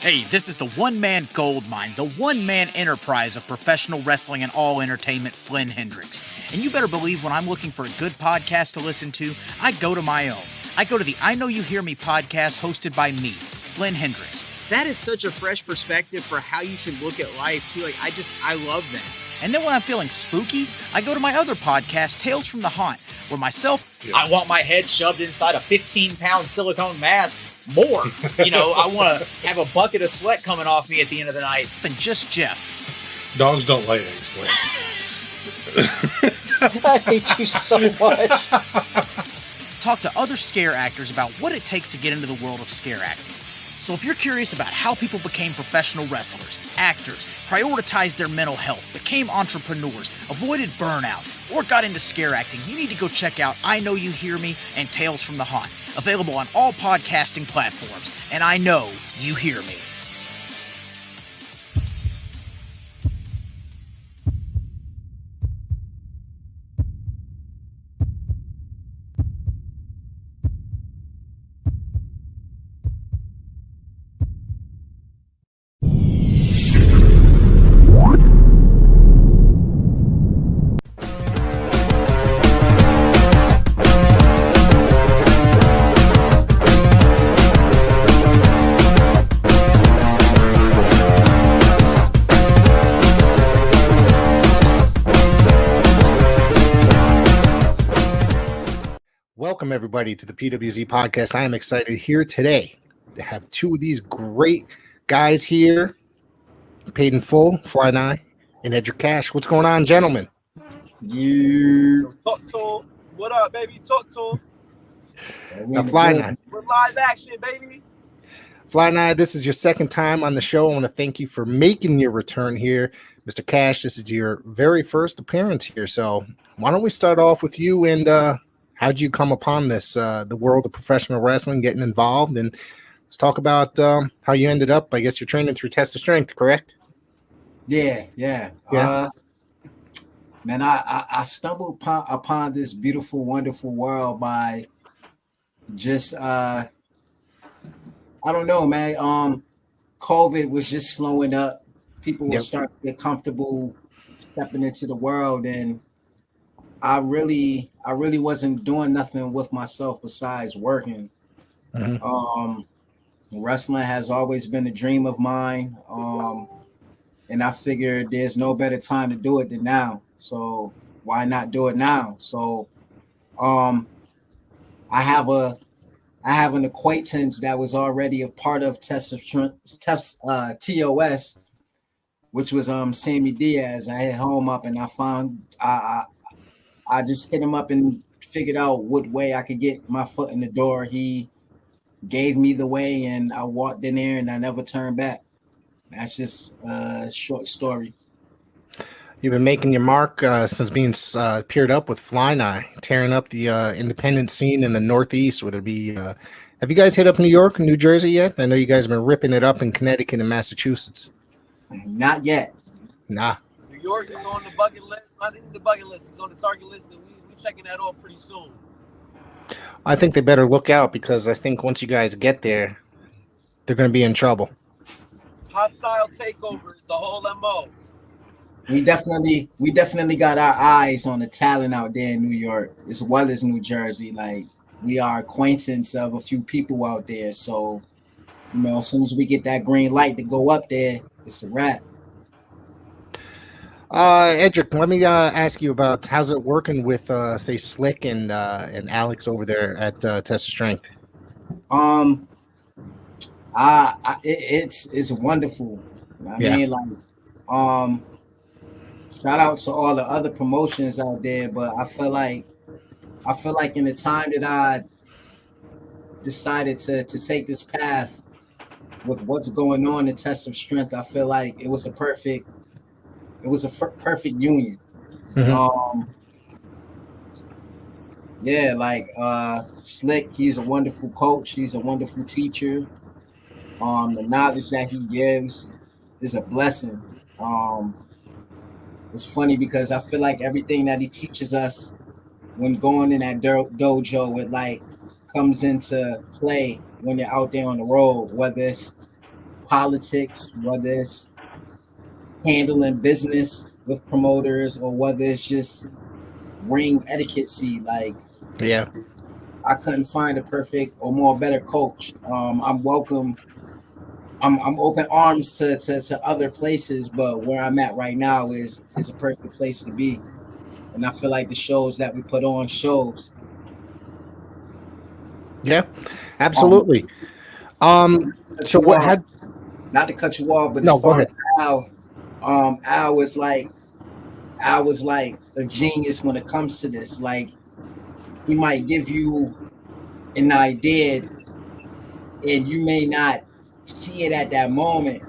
Hey, this is the one-man gold mine, the one-man enterprise of professional wrestling and all entertainment, Flynn Hendricks. And you better believe when I'm looking for a good podcast to listen to, I go to my own. I go to the I Know You Hear Me podcast hosted by me, Flynn Hendricks. That is such a fresh perspective for how you should look at life, too. I love that. And then when I'm feeling spooky, I go to my other podcast, Tales from the Haunt, where I want my head shoved inside a 15-pound silicone mask more. I want to have a bucket of sweat coming off me at the end of the night than just Jeff. Dogs don't lay eggs, Flynn. I hate you so much. Talk to other scare actors about what it takes to get into the world of scare acting. So if you're curious about how people became professional wrestlers, actors, prioritized their mental health, became entrepreneurs, avoided burnout, or got into scare acting, you need to go check out I Know You Hear Me and Tales from the Haunt, available on all podcasting platforms. And I know you hear me. Welcome, everybody, to the PWZ podcast. I am excited here today to have two of these great guys here, Paid in Full, Fly Nye, and Edrick Cash. What's going on, gentlemen? You talk to him. What up, baby? Talk to him. Now, Fly Nye. We're live action, baby. Fly Nye, this is your second time on the show. I want to thank you for making your return here. Mr. Cash, this is your very first appearance here. So why don't we start off with you and how'd you come upon this, the world of professional wrestling, getting involved? And let's talk about how you ended up. I guess you're training through Test of Strength, correct? Yeah. Man, I stumbled upon this beautiful, wonderful world by just, I don't know, man. COVID was just slowing up. People were starting to get comfortable stepping into the world, and I really wasn't doing nothing with myself besides working. Mm-hmm. Wrestling has always been a dream of mine. And I figured there's no better time to do it than now. So why not do it now? So I have an acquaintance that was already a part of TOS, which was Sammy Diaz. I hit home up and I found I just hit him up and figured out what way I could get my foot in the door. He gave me the way, and I walked in there, and I never turned back. That's just a short story. You've been making your mark since being paired up with Fly Nye, tearing up the independent scene in the Northeast, whether it be have you guys hit up New York and New Jersey yet? I know you guys have been ripping it up in Connecticut and Massachusetts. Not yet. Nah. New York is on the bucket list. Not even the bucket list. It's on the target list, and we checking that off pretty soon. I think they better look out, because I think once you guys get there, they're going to be in trouble. Hostile takeover is the whole MO. We definitely got our eyes on the talent out there in New York as well as New Jersey. Like, we are acquaintance of a few people out there. So, as soon as we get that green light to go up there, it's a wrap. Edrick, let me ask you about how's it working with say Slick and Alex over there at Test of Strength. It's wonderful. I mean, like, shout out to all the other promotions out there, but I feel like in the time that I decided to take this path with what's going on in Test of Strength, I feel like it was a perfect union. Mm-hmm. Slick, he's a wonderful coach. He's a wonderful teacher. The knowledge that he gives is a blessing. It's funny because I feel like everything that he teaches us when going in that dojo, it like comes into play when you're out there on the road, whether it's politics, whether it's handling business with promoters, or whether it's just ring etiquette. Like, Yeah. I couldn't find a perfect or more better coach. I'm welcome. I'm open arms to other places, but where I'm at right now is a perfect place to be. And I feel like the shows that we put on shows. Yeah, absolutely. Cut So you what off, had not to cut you off, but as no, go far ahead. as Al was like a genius when it comes to this. Like, he might give you an idea and you may not see it at that moment.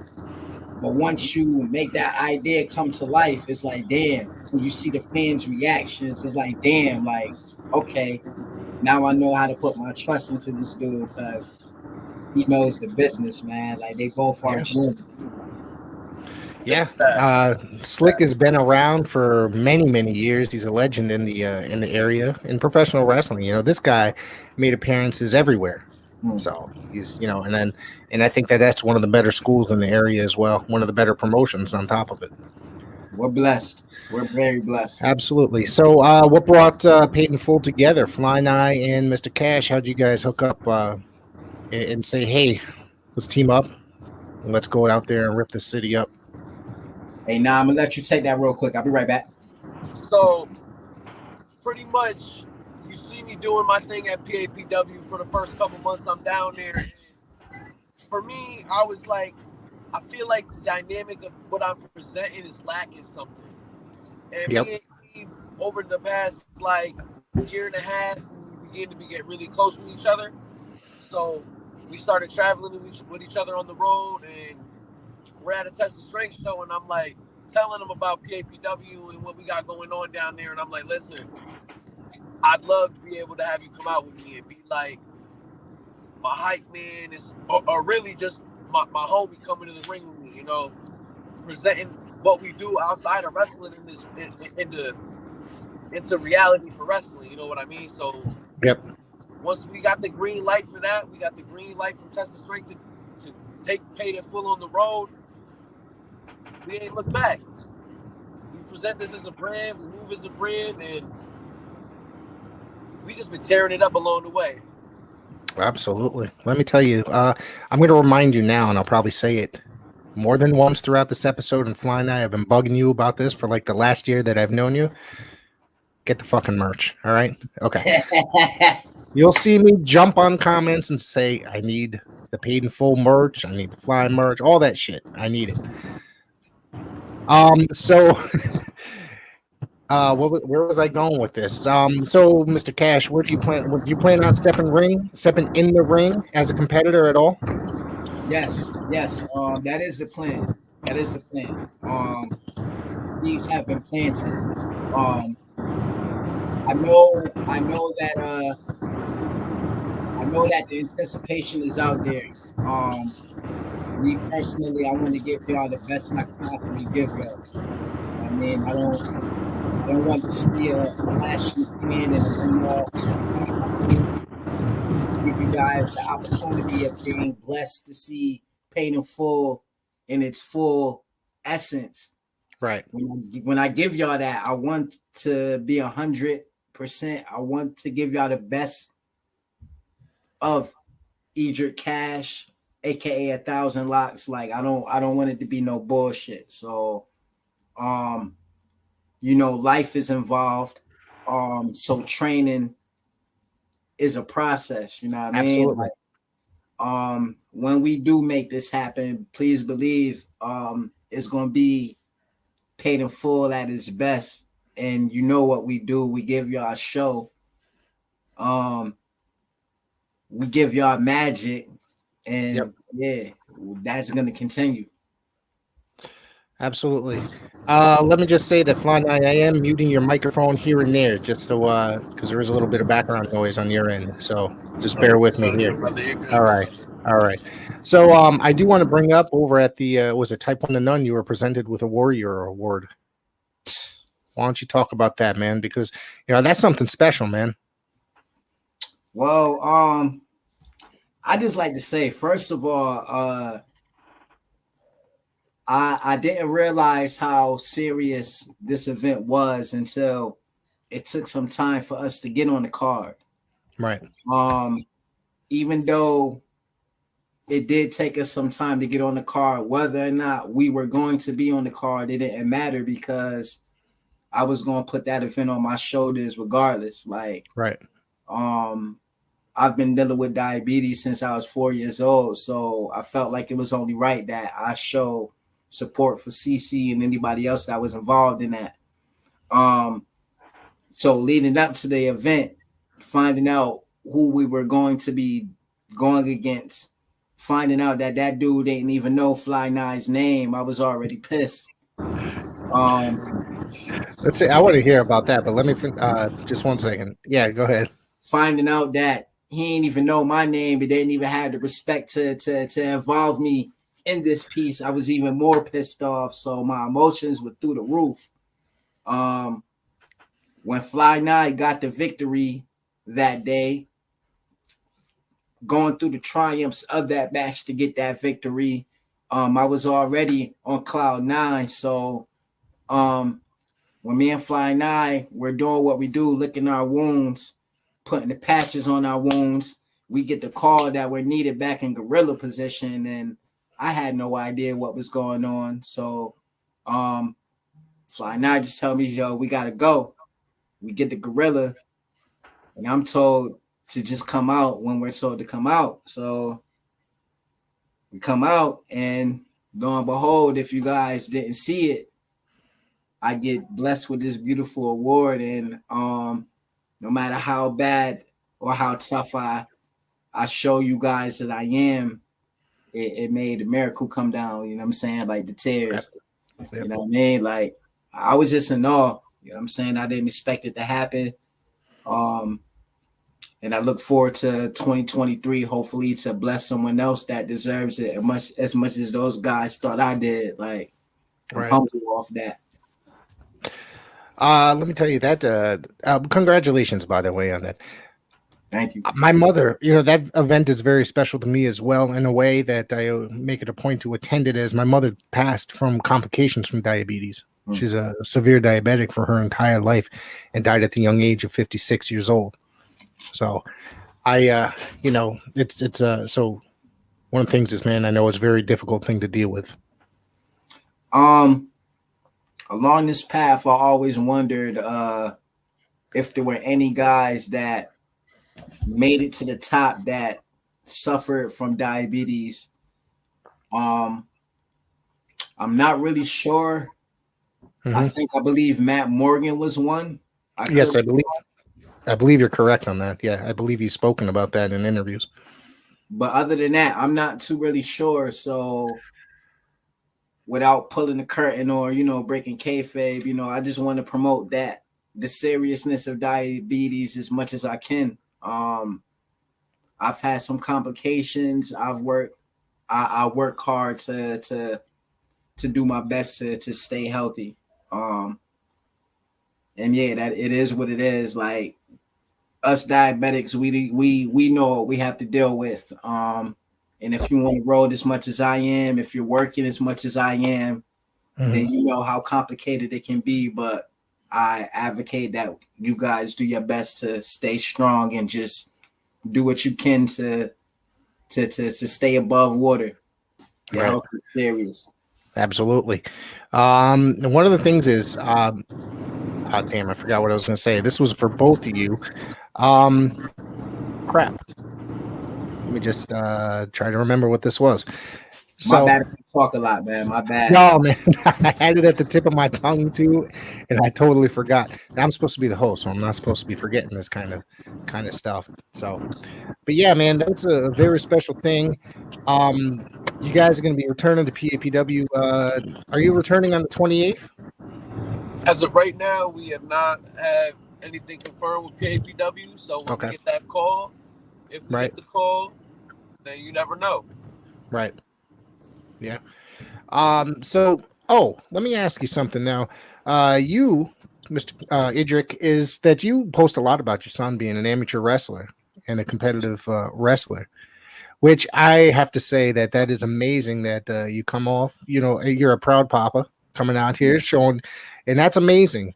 But once you make that idea come to life, it's like, damn. When you see the fans' reactions, it's like, damn, like, okay, now I know how to put my trust into this dude because he knows the business, man. Like, they both are Yeah. genius. Yeah, Slick has been around for many years. He's a legend in the area in professional wrestling. You know, this guy made appearances everywhere. So he's, and I think that's one of the better schools in the area as well. One of the better promotions on top of it. We're blessed. We're very blessed. Absolutely. So, what brought Paid in Full together? Fly Nye and Mr. Cash. How'd you guys hook up and say, "Hey, let's team up and let's go out there and rip the city up"? Hey, nah, I'm gonna let you take that real quick. I'll be right back. So, pretty much, you see me doing my thing at PAPW for the first couple months I'm down there. For me, I was like, I feel like the dynamic of what I'm presenting is lacking something. And Yep. me, over the past like year and a half, we began to get really close with each other. So we started traveling with each other on the road, and we're at a Test of Strength show, and I'm like telling them about PAPW and what we got going on down there. And I'm like, listen, I'd love to be able to have you come out with me and be like my hype man, or really just my homie coming to the ring with me, you know, presenting what we do outside of wrestling into reality for wrestling, you know what I mean? So Yep. once we got the green light for that, we got the green light from Test of Strength to take Paid in Full on the road, we ain't look back. We present this as a brand, we move as a brand, and we just been tearing it up along the way. Absolutely. Let me tell you, I'm going to remind you now, and I'll probably say it more than once throughout this episode. And Fly and I have been bugging you about this for like the last year that I've known you. Get the fucking merch. All right. Okay. You'll see me jump on comments and say, I need the Paid in Full merch. I need the Fly merch, all that shit. I need it. So where was I going with this? So Mr. Cash, where do you plan? Would you plan on stepping in the ring as a competitor at all? Yes. That is the plan. These have been planted. I know that the anticipation is out there. Me personally, I want to give y'all the best I can possibly give y'all. I mean, I don't want this to be a flashy fan and a one-off. Give you guys the opportunity of being blessed to see Paid in Full in its full essence. Right. When I give y'all that, I want to be 100%. I want to give y'all the best of Edrick Cash, aka 1,000 Locks. Like, I don't want it to be no bullshit. So, life is involved. So training is a process. You know what I mean? Absolutely. Like, when we do make this happen, please believe it's gonna be Paid in Full at its best. And you know what we do? We give y'all a show. We give y'all magic, and yeah, that's gonna continue. Absolutely. Let me just say that Fly Night, I am muting your microphone here and there, just so because there is a little bit of background noise on your end. So just bear with me here. All right. So I do want to bring up over at the was it Type 1 to None? You were presented with a Warrior Award. Why don't you talk about that, man? Because that's something special, man. Well, I just like to say, first of all, I didn't realize how serious this event was until it took some time for us to get on the card. Right. Even though it did take us some time to get on the card, whether or not we were going to be on the card, it didn't matter because I was going to put that event on my shoulders regardless. Like, right. I've been dealing with diabetes since I was 4 years old, so I felt like it was only right that I show support for CC and anybody else that was involved in that. So leading up to the event, finding out who we were going to be going against, finding out that dude didn't even know Fly Nye's name, I was already pissed. Let's see. I want to hear about that, but let me just 1 second. Yeah, go ahead. Finding out that he didn't even know my name, but didn't even have the respect to involve me in this piece, I was even more pissed off. So my emotions were through the roof. When Fly Nye got the victory that day, going through the triumphs of that match to get that victory, I was already on cloud 9. So when me and Fly Nye were doing what we do, licking our wounds, putting the patches on our wounds, we get the call that we're needed back in gorilla position, and I had no idea what was going on. So Fly Nye just tell me, yo, we gotta go. We get the gorilla, and I'm told to just come out when we're told to come out. So we come out, and lo and behold, if you guys didn't see it, I get blessed with this beautiful award. And no matter how bad or how tough I show you guys that I am, it made a miracle come down. You know what I'm saying? Like the tears. Yep. You know what I mean? Like I was just in awe. You know what I'm saying? I didn't expect it to happen. And I look forward to 2023, hopefully to bless someone else that deserves it as much as those guys thought I did. Like, I'm humble off that. Let me tell you that. Congratulations, by the way, on that. Thank you. My mother, that event is very special to me as well, in a way that I make it a point to attend it, as my mother passed from complications from diabetes. She's a severe diabetic for her entire life and died at the young age of 56 years old. So so one of the things is, man, I know it's a very difficult thing to deal with. Along this path, I always wondered if there were any guys that made it to the top that suffered from diabetes. I'm not really sure. Mm-hmm. I believe Matt Morgan was one. Yes, I believe you're correct on that. Yeah, I believe he's spoken about that in interviews. But other than that, I'm not too really sure. So without pulling the curtain or, breaking kayfabe, I just want to promote that the seriousness of diabetes as much as I can. I've had some complications. I work hard to do my best to stay healthy. And yeah, that it is what it is. Like us diabetics, we know what we have to deal with. And if you want to roll as much as I am, if you're working as much as I am, then you know how complicated it can be. But I advocate that you guys do your best to stay strong and just do what you can to stay above water. Your health is serious. Absolutely. And one of the things is, damn, I forgot what I was going to say. This was for both of you. Crap. Let me just try to remember what this was. My bad if I talk a lot, man. My bad. No, man. I had it at the tip of my tongue too, and I totally forgot. And I'm supposed to be the host, so I'm not supposed to be forgetting this kind of stuff. So, but yeah, man, that's a very special thing. You guys are going to be returning to PAPW. Are you returning on the 28th? As of right now, we have not had anything confirmed with PAPW. So when we get that call, if we get the call, then you never know. Right. Yeah. So, let me ask you something now. You, Mr. Edrick, is that you post a lot about your son being an amateur wrestler and a competitive wrestler. which I have to say that is amazing that you come off. You're a proud papa coming out here showing, and that's amazing.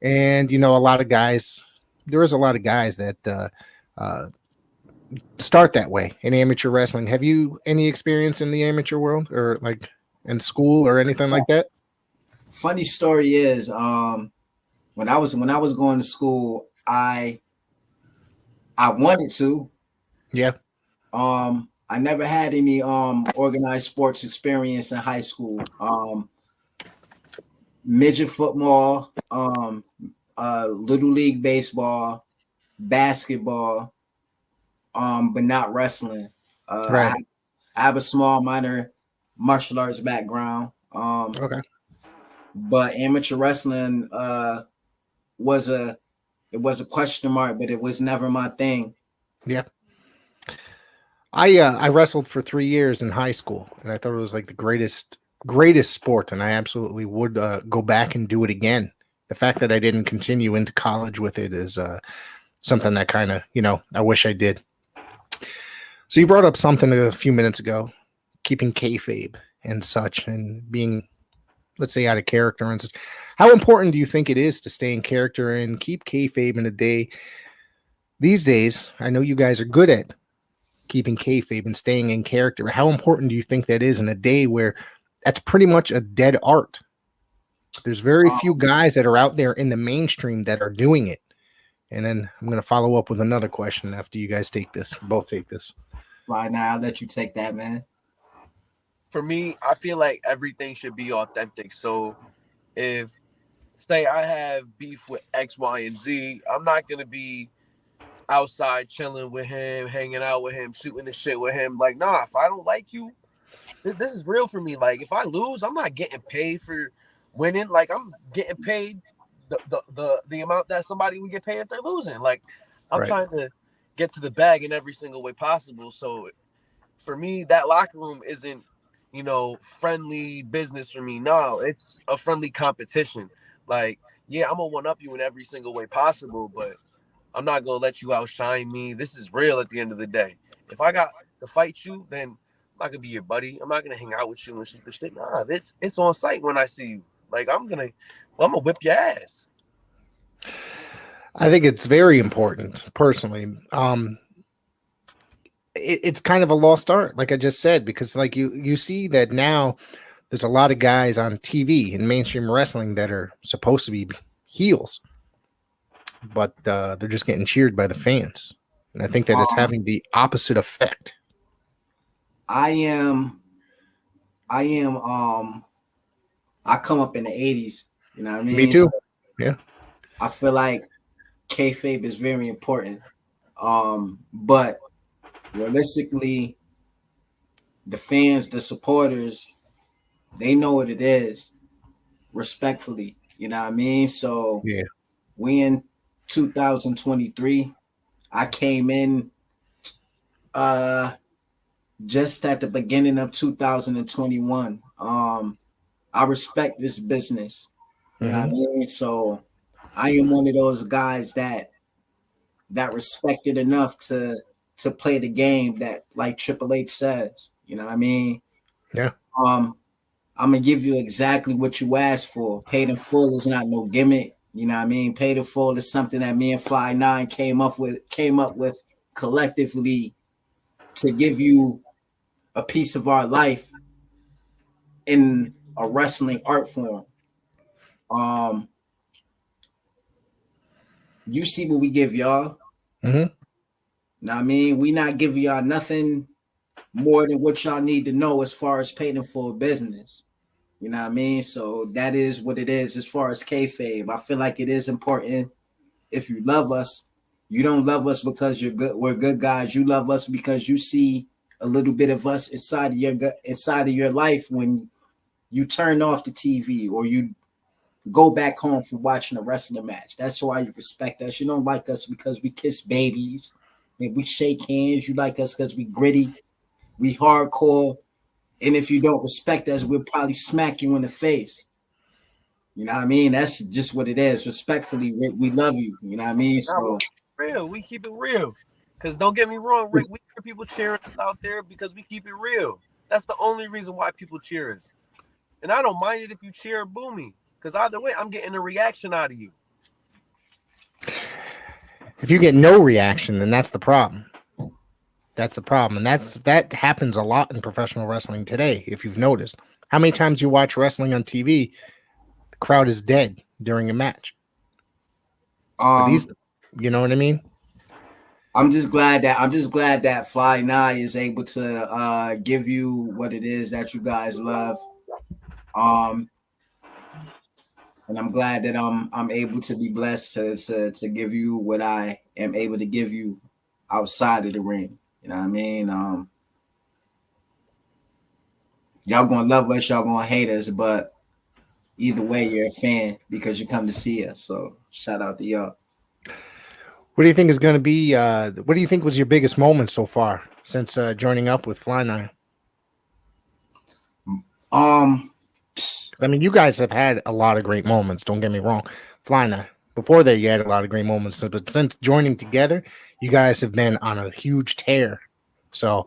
And a lot of guys, there is a lot of guys that start that way in amateur wrestling. Have you any experience in the amateur world or like in school or anything like that? Funny story is, when I was going to school, I wanted to. Yeah. I never had any organized sports experience in high school. Midget football, little league baseball, basketball, but not wrestling. Right. I have a small minor martial arts background. Okay. But amateur wrestling was a question mark, but it was never my thing. Yeah. I wrestled for 3 years in high school, and I thought it was like the greatest sport, and I absolutely would go back and do it again. The fact that I didn't continue into college with it is something that kind of, I wish I did. So you brought up something a few minutes ago, keeping kayfabe and such, and being, let's say, out of character and such. How important do you think it is to stay in character and keep kayfabe in a day? These days, I know you guys are good at keeping kayfabe and staying in character. How important do you think that is in a day where that's pretty much a dead art? There's very few guys that are out there in the mainstream that are doing it. And then I'm going to follow up with another question after you guys both take this. Right now, I'll let you take that, man. For me, I feel like everything should be authentic. So if, say, I have beef with X, Y, and Z, I'm not going to be outside chilling with him, hanging out with him, shooting the shit with him. Like, nah, if I don't like you, this is real for me. Like, if I lose, I'm not getting paid for winning. Like, I'm getting paid the amount that somebody would get paid if they're losing. Like, I'm trying to get to the bag in every single way possible. So for me, that locker room isn't, friendly business for me. No, it's a friendly competition. Like, yeah, I'm gonna one up you in every single way possible, but I'm not gonna let you outshine me. This is real at the end of the day. If I got to fight you, then I'm not gonna be your buddy. I'm not gonna hang out with you and shoot the shit. Nah, it's on sight when I see you. Like, I'm gonna whip your ass. I think it's very important, personally. It's kind of a lost art, like I just said, because like you see that now there's a lot of guys on TV in mainstream wrestling that are supposed to be heels, but they're just getting cheered by the fans. And I think that it's having the opposite effect. I come up in the 80s, you know what I mean? Me too. So yeah. I feel like kayfabe is very important. But realistically, the fans, the supporters, they know what it is, respectfully, you know what I mean? So yeah, we in 2023, I came in just at the beginning of 2021. I respect this business. You know what I mean? So I am one of those guys that respect it enough to play the game that, like Triple H says. You know what I mean? Yeah. I'm gonna give you exactly what you asked for. Paid in full is not no gimmick. You know what I mean? Paid in full is something that me and Fly 9 came up with collectively to give you a piece of our life in a wrestling art form. You see what we give y'all. Know what I mean? We not giving y'all nothing more than what y'all need to know as far as paid in full business. You know what I mean? So that is what it is as far as kayfabe. I feel like it is important. If you love us, you don't love us because you're good. We're good guys. You love us because you see a little bit of us inside of your life when you turn off the TV or you go back home from watching a wrestling match. That's why you respect us. You don't like us because we kiss babies and we shake hands. You like us because we gritty, we hardcore. And if you don't respect us, we'll probably smack you in the face. You know what I mean? That's just what it is. Respectfully, we love you. You know what I mean? So real. We keep it real. Because don't get me wrong, Rick, we hear people cheering us out there because we keep it real. That's the only reason why people cheer us. And I don't mind it if you cheer or boo me. Because either way, I'm getting a reaction out of you. If you get no reaction, then that's the problem. That's the problem. And that happens a lot in professional wrestling today, if you've noticed. How many times you watch wrestling on TV, the crowd is dead during a match? These, you know what I mean? I'm just glad that Fly Nye is able to give you what it is that you guys love. And I'm glad that I'm able to be blessed to give you what I am able to give you outside of the ring. You know what I mean? Y'all gonna love us, y'all gonna hate us, but either way, you're a fan because you come to see us. So shout out to y'all. What do you think is going to be? What do you think was your biggest moment so far since joining up with Fly Nye? I mean, you guys have had a lot of great moments. Don't get me wrong, Fly Nye. Before that, you had a lot of great moments. But since joining together, you guys have been on a huge tear. So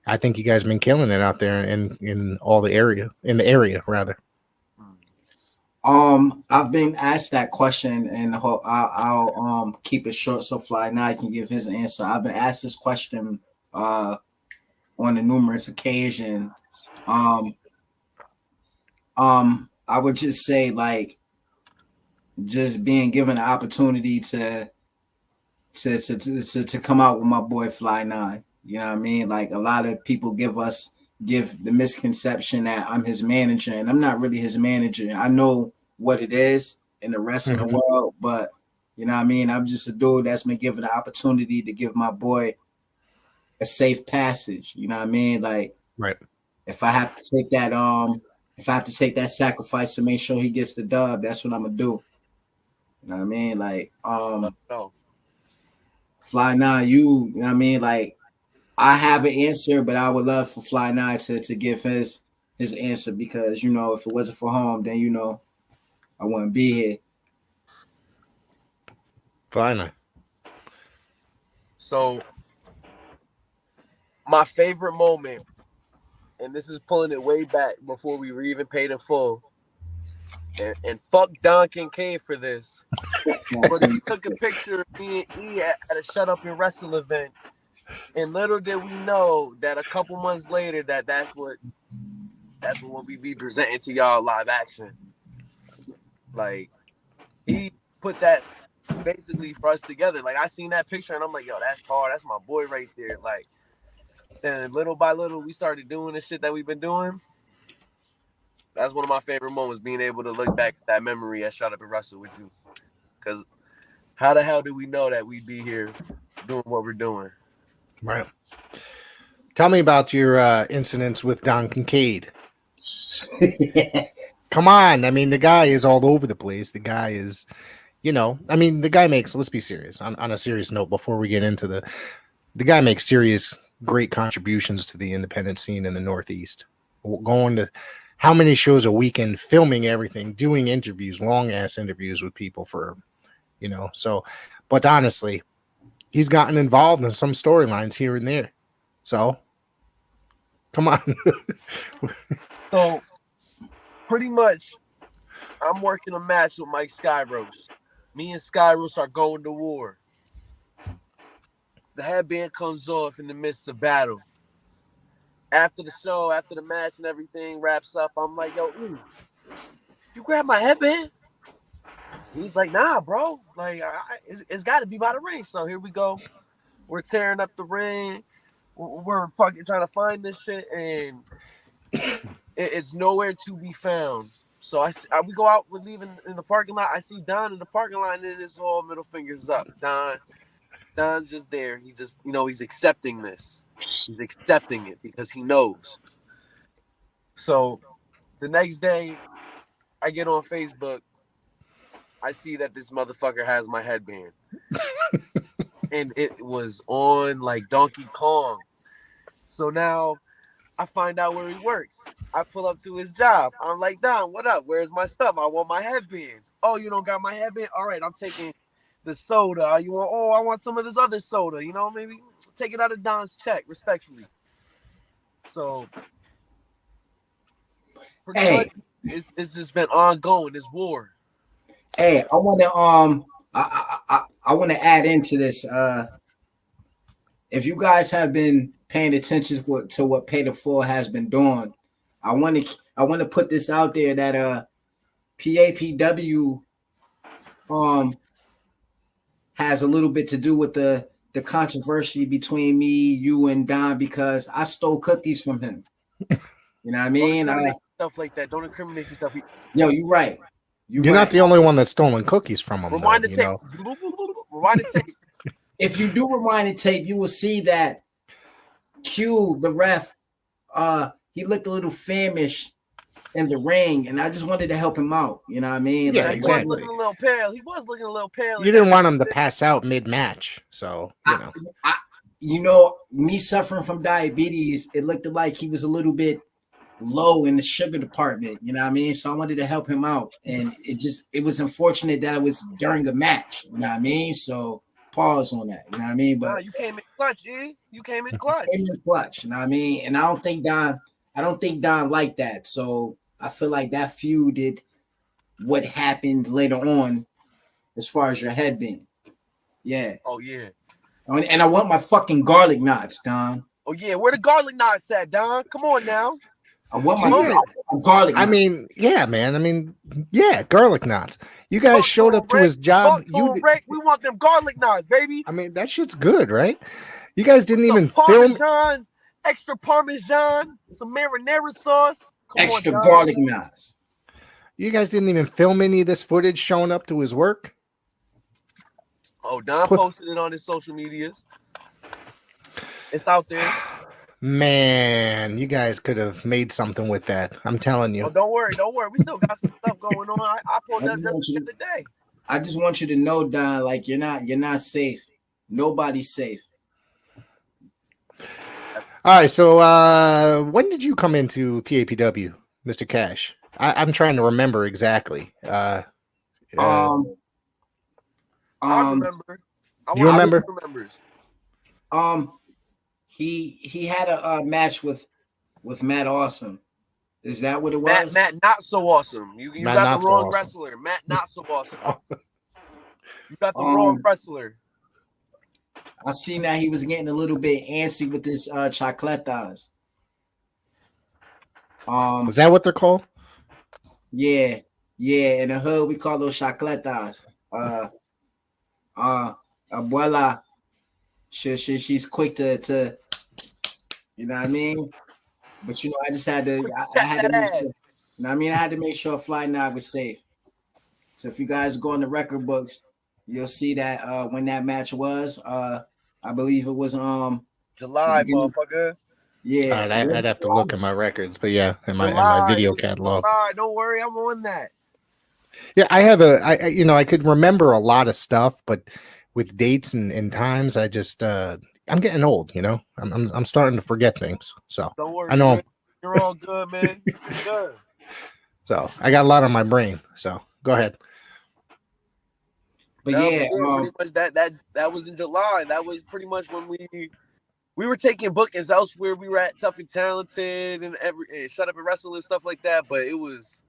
I think you guys have been killing it out there in all the area, rather. I've been asked that question, and I'll keep it short so Fly Nye can give his answer. I've been asked this question on a numerous occasions. I would just say, like, just being given the opportunity to come out with my boy Fly Nye. You know what I mean? Like, a lot of people give the misconception that I'm his manager, and I'm not really his manager. I know what it is in the wrestling world, but you know what I mean? I'm just a dude that's been given the opportunity to give my boy a safe passage. You know what I mean? Like, right. If I have to take that sacrifice to make sure he gets the dub, that's what I'm gonna do. You know what I mean? Like, Fly Nye, you know what I mean? Like, I have an answer, but I would love for Fly Nye to give his answer, because, you know, if it wasn't for home, then, you know, I wouldn't be here. Fly Nye. So, my favorite moment, and this is pulling it way back before we were even paid in full, and fuck Don Kincaid for this, but he took a picture of me and E at a Shut Up and Wrestle event, and little did we know that a couple months later that's what we'll be presenting to y'all live action. Like, he put that basically for us together. Like, I seen that picture and I'm like, yo, that's hard. That's my boy right there. Like, then little by little we started doing the shit that we've been doing. That's one of my favorite moments, being able to look back at that memory at Shut Up and Wrestle with you. Because how the hell do we know that we'd be here doing what we're doing? Right. Tell me about your incidents with Don Kincaid. Come on. I mean, the guy is all over the place. The guy is, you know, I mean, the guy makes, let's be serious, on a serious note before we get into the guy makes serious, great contributions to the independent scene in the Northeast. Going to how many shows a weekend, filming everything, doing interviews, long ass interviews with people for, you know, so, but honestly, he's gotten involved in some storylines here and there. So, come on. So, pretty much, I'm working a match with Mike Skyros. Me and Skyros are going to war. The headband comes off in the midst of battle. After the show, after the match and everything wraps up, I'm like, yo, you grab my headband? He's like, nah, bro. Like, it's got to be by the ring. So here we go. We're tearing up the ring. We're fucking trying to find this shit, and it's nowhere to be found. So we go out, we're leaving in the parking lot. I see Don in the parking lot, and then it's all middle fingers up. Don's just there. He just, you know, he's accepting this. He's accepting it because he knows. So the next day, I get on Facebook. I see that this motherfucker has my headband. And it was on like Donkey Kong. So now I find out where he works. I pull up to his job. I'm like, Don, what up? Where's my stuff? I want my headband. Oh, you don't got my headband? All right, I'm taking the soda. You want? Oh, I want some of this other soda. You know, maybe take it out of Don's check, respectfully. So, pretty Hey. much, it's just been ongoing. This war. Hey, I want to I want to add into this. If you guys have been paying attention to what Pay the Full has been doing, I want to put this out there that PAPW has a little bit to do with the controversy between me, you, and Don, because I stole cookies from him. You know what I mean? Don't incriminate stuff like that. Don't incriminate stuff. Yo, you're right. You're not the only one that's stolen cookies from him. Rewind the though, tape. Rewind the tape. If you do rewind the tape, you will see that Q, the ref, he looked a little famished in the ring, and I just wanted to help him out. You know what I mean? Yeah, like, exactly. He was looking a little pale. He was looking a little pale. You didn't want him to pass out mid-match, so you know. Me suffering from diabetes, it looked like he was a little bit low in the sugar department. You know what I mean? So I wanted to help him out, and it was unfortunate that it was during a match. You know what I mean? So pause on that. You know what I mean? But you came in clutch, You came in clutch. You know what I mean? And I don't think Don liked that. So I feel like that feuded what happened later on as far as your head being. Yeah. Oh, yeah. And I want my fucking garlic knots, Don. Oh, yeah. Where the garlic knots at, Don? Come on now. I want my garlic knots. I mean, yeah, man. I mean, yeah, garlic knots. You guys showed up to his job. Rick, we want them garlic knots, baby. I mean, that shit's good, right? You guys didn't even film. Parmesan, extra Parmesan, some marinara sauce. Extra garlic knots. You guys didn't even film any of this footage showing up to his work? Oh, Don posted it on his social medias. It's out there. Man, you guys could have made something with that. I'm telling you. Oh, don't worry. We still got some stuff going on. I pulled that just the other day. I just want you to know, Don, like you're not safe. Nobody's safe. All right, so when did you come into PAPW, Mr. Cash? I'm trying to remember exactly. I remember. You remember? He had a match with Matt Awesome. Is that what it was? Matt not so awesome. You got the wrong wrestler. Matt not so awesome. You got the wrong wrestler. I seen that he was getting a little bit antsy with this chocolatas. Is that what they're called? Yeah. In the hood we call those chocolatas. Abuela, she's quick to, you know what I mean. But you know, I just had to. I had to make sure, you know what I mean. I had to make sure Fly Night was safe. So if you guys go in the record books, you'll see that when that match was, I believe it was July, motherfucker. Yeah, I'd have to look at my records, but yeah, in my video catalog. July, don't worry, I'm on that. Yeah, I have I could remember a lot of stuff, but with dates and times, I just I'm getting old, you know. I'm starting to forget things. So don't worry, I know you're all good, man. You're good. So I got a lot on my brain. So go ahead. But that was in July. That was pretty much when we were taking bookings elsewhere. We were at Tough and Talented and Shut Up and Wrestle and stuff like that. But it was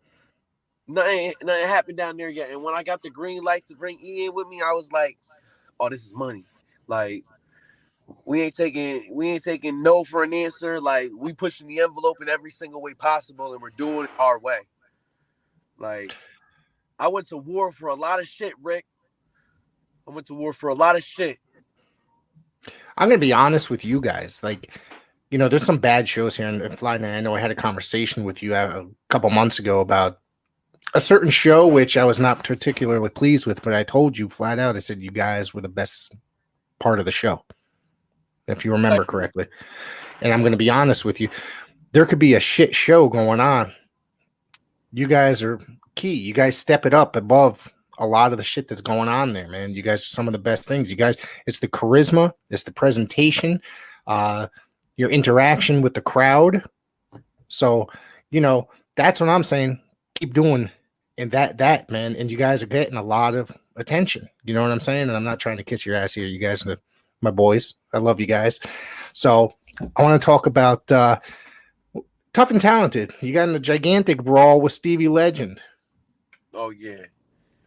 nothing happened down there yet. And when I got the green light to bring Ian with me, I was like, "Oh, this is money. Like we ain't taking no for an answer. Like we pushing the envelope in every single way possible, and we're doing it our way." Like I went to war for a lot of shit, Rick. I went to war for a lot of shit. I'm going to be honest with you guys. Like, you know, there's some bad shows here in Fly Night. I know I had a conversation with you a couple months ago about a certain show, which I was not particularly pleased with, but I told you flat out, I said, you guys were the best part of the show, if you remember correctly. And I'm going to be honest with you. There could be a shit show going on. You guys are key. You guys step it up above a lot of the shit that's going on there, man. You guys are some of the best things. You guys, it's the charisma, it's the presentation, your interaction with the crowd. So, you know, that's what I'm saying. Keep doing and that, man. And you guys are getting a lot of attention. You know what I'm saying? And I'm not trying to kiss your ass here. You guys are my boys. I love you guys. So I want to talk about Tough and Talented. You got in a gigantic brawl with Stevie Legend. Oh yeah.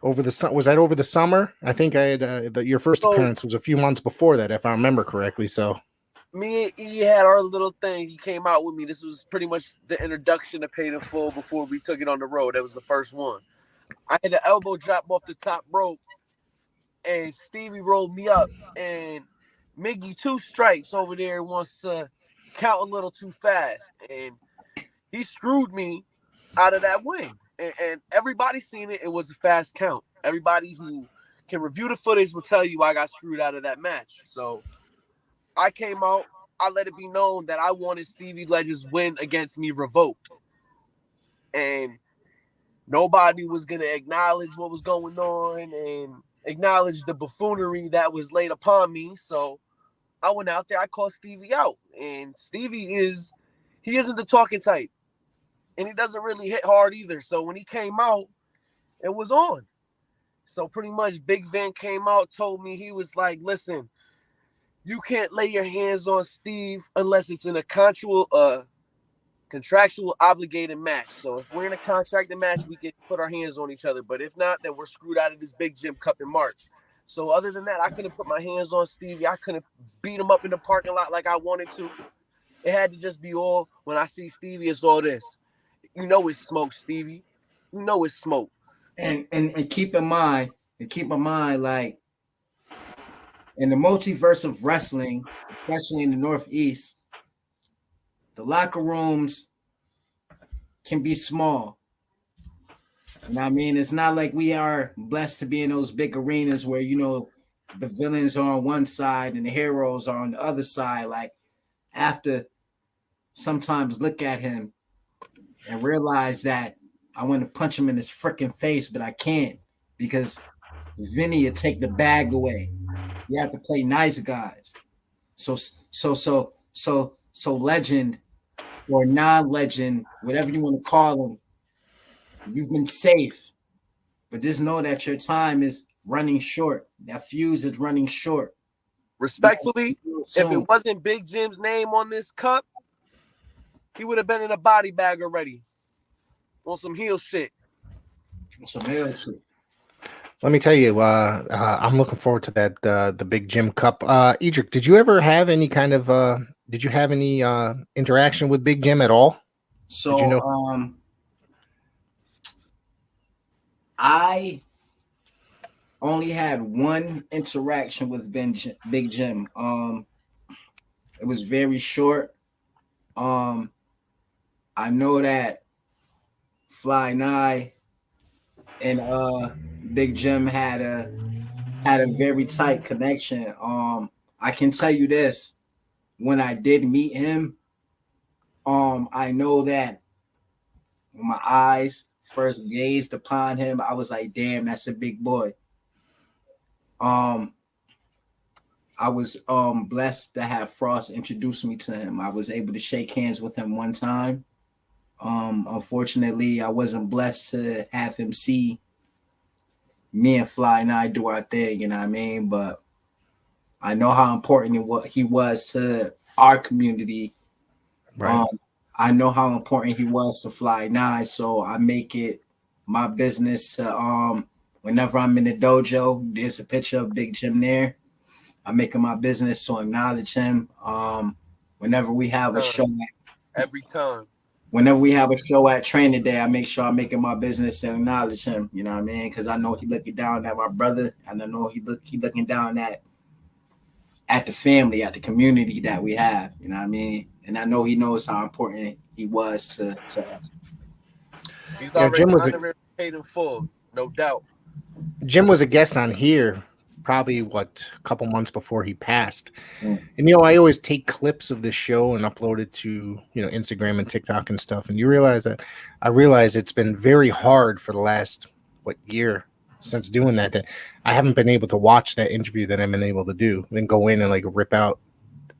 Was that over the summer? I think I had your first appearance was a few months before that, if I remember correctly. So me and E had our little thing. He came out with me. This was pretty much the introduction to Paid in Full before we took it on the road. That was the first one. I had an elbow drop off the top rope, and Stevie rolled me up. And Miggy Two Stripes over there wants to count a little too fast, and he screwed me out of that win. And everybody seen it. It was a fast count. Everybody who can review the footage will tell you I got screwed out of that match. So I came out. I let it be known that I wanted Stevie Legend's win against me revoked. And nobody was going to acknowledge what was going on and acknowledge the buffoonery that was laid upon me. So I went out there. I called Stevie out. And Stevie isn't the talking type. And he doesn't really hit hard either. So when he came out, it was on. So pretty much Big Van came out, told me, he was like, listen, you can't lay your hands on Steve unless it's in a contractual obligated match. So if we're in a contracted match, we can put our hands on each other. But if not, then we're screwed out of this Big Jim Cup in March. So other than that, I couldn't put my hands on Stevie. I couldn't beat him up in the parking lot like I wanted to. It had to just be all, when I see Stevie, it's all this. You know it's smoke, Stevie. You know it's smoke. And keep in mind, like in the multiverse of wrestling, especially in the Northeast, the locker rooms can be small. You know what I mean? It's not like we are blessed to be in those big arenas where, you know, the villains are on one side and the heroes are on the other side. Like, I have to sometimes look at him and realize that I want to punch him in his freaking face, but I can't because Vinny will take the bag away. You have to play nice guys. So legend or non-legend, whatever you want to call him, you've been safe. But just know that your time is running short. That fuse is running short. Respectfully, if it wasn't Big Jim's name on this cup, he would have been in a body bag already. On some heel shit. Let me tell you, I'm looking forward to that the Big Jim Cup. Edrick, did you ever have any kind of interaction with Big Jim at all? So you know? I only had one interaction with Big Jim. It was very short. I know that Fly Nye and Big Jim had a very tight connection. I can tell you this: when I did meet him, I know that when my eyes first gazed upon him, I was like, "Damn, that's a big boy." I was blessed to have Frost introduce me to him. I was able to shake hands with him one time. Unfortunately, I wasn't blessed to have him see me and Fly Nye do our thing, you know what I mean? But I know how important he was to our community. Right. I know how important he was to Fly Nye, so I make it my business to whenever I'm in the dojo, there's a picture of Big Jim there. I make it my business to acknowledge him. Whenever we have a show, every time. Whenever we have a show at Training Day, I make sure I make it my business to acknowledge him. You know what I mean? Because I know he looking down at my brother, and I know he looking down at the family, at the community that we have. You know what I mean? And I know he knows how important he was to us. He's already paid in full, no doubt. Jim was a guest on here probably a couple months before he passed. And I always take clips of this show and upload it to Instagram and TikTok and stuff, and I realize it's been very hard for the last year since doing that I haven't been able to watch that interview that I've been able to do and go in and rip out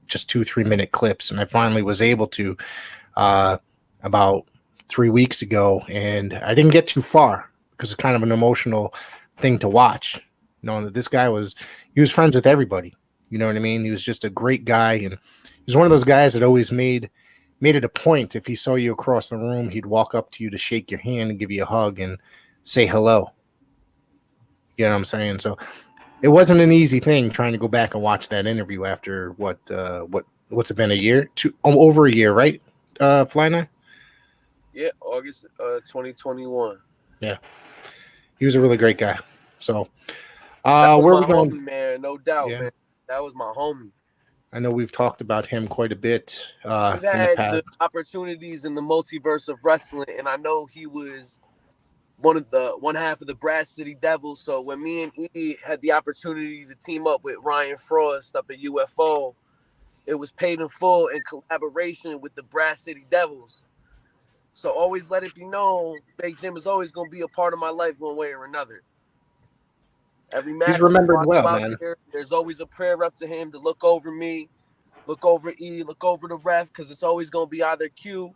just 2-3 minute clips. And I finally was able to about 3 weeks ago, and I didn't get too far because it's kind of an emotional thing to watch. knowing that this guy he was friends with everybody. You know what I mean? He was just a great guy, and he was one of those guys that always made it a point. If he saw you across the room, he'd walk up to you to shake your hand and give you a hug and say hello. You know what I'm saying? So it wasn't an easy thing trying to go back and watch that interview after what's it been, a year? Over a year, right? Fly Nine? Yeah, August 2021. Yeah. He was a really great guy. So that was where my we going? homie, man, no doubt, Yeah. man. That was my homie. I know we've talked about him quite a bit We've in the had past. the opportunities in the multiverse of wrestling, and I know he was one half of the Brass City Devils. So when me and E had the opportunity to team up with Ryan Frost up at UFO, it was paid in full in collaboration with the Brass City Devils. So always let it be known, Big Jim is always going to be a part of my life one way or another. Every match He's remembered I go well, out man. there's always a prayer up to him to look over me, look over E, look over the ref, because it's always going to be either Q,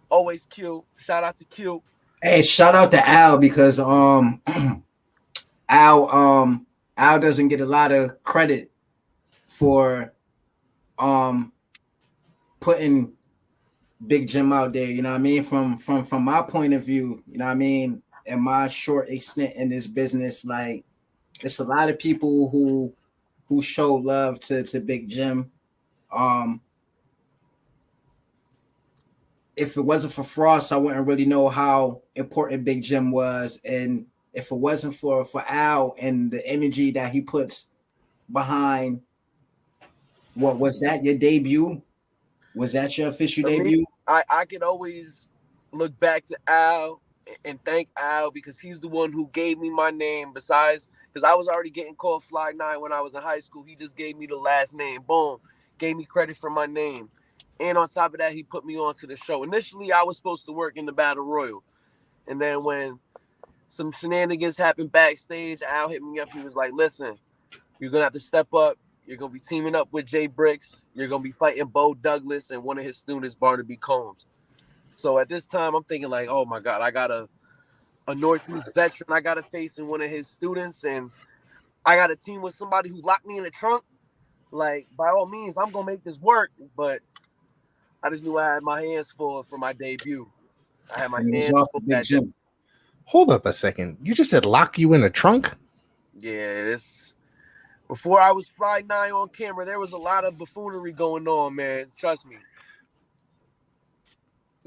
always Q. Shout out to Q. Hey, shout out to Al, because Al doesn't get a lot of credit for putting Big Jim out there, you know what I mean? From my point of view, you know what I mean, in my short extent in this business, like, it's a lot of people who show love to Big Jim. If it wasn't for Frost, I wouldn't really know how important Big Jim was. And if it wasn't for Al and the energy that he puts behind, what was that, your debut? Was that your official debut? I could always look back to Al and thank Al, because he's the one who gave me my name. Besides, because I was already getting called Fly 9 when I was in high school. He just gave me the last name. Boom. Gave me credit for my name. And on top of that, he put me on to the show. Initially, I was supposed to work in the Battle Royal. And then when some shenanigans happened backstage, Al hit me up. He was like, listen, you're going to have to step up. You're going to be teaming up with Jay Bricks. You're going to be fighting Bo Douglas and one of his students, Barnaby Combs. So at this time, I'm thinking like, oh, my God, I got a Northeast veteran I got to face in one of his students. And I got a team with somebody who locked me in the trunk. Like, by all means, I'm going to make this work. But I just knew I had my hands full for my debut. I had my hands full that day. Hold up a second. You just said lock you in a trunk? Yeah, before I was Fly 9 on camera, there was a lot of buffoonery going on, man. Trust me.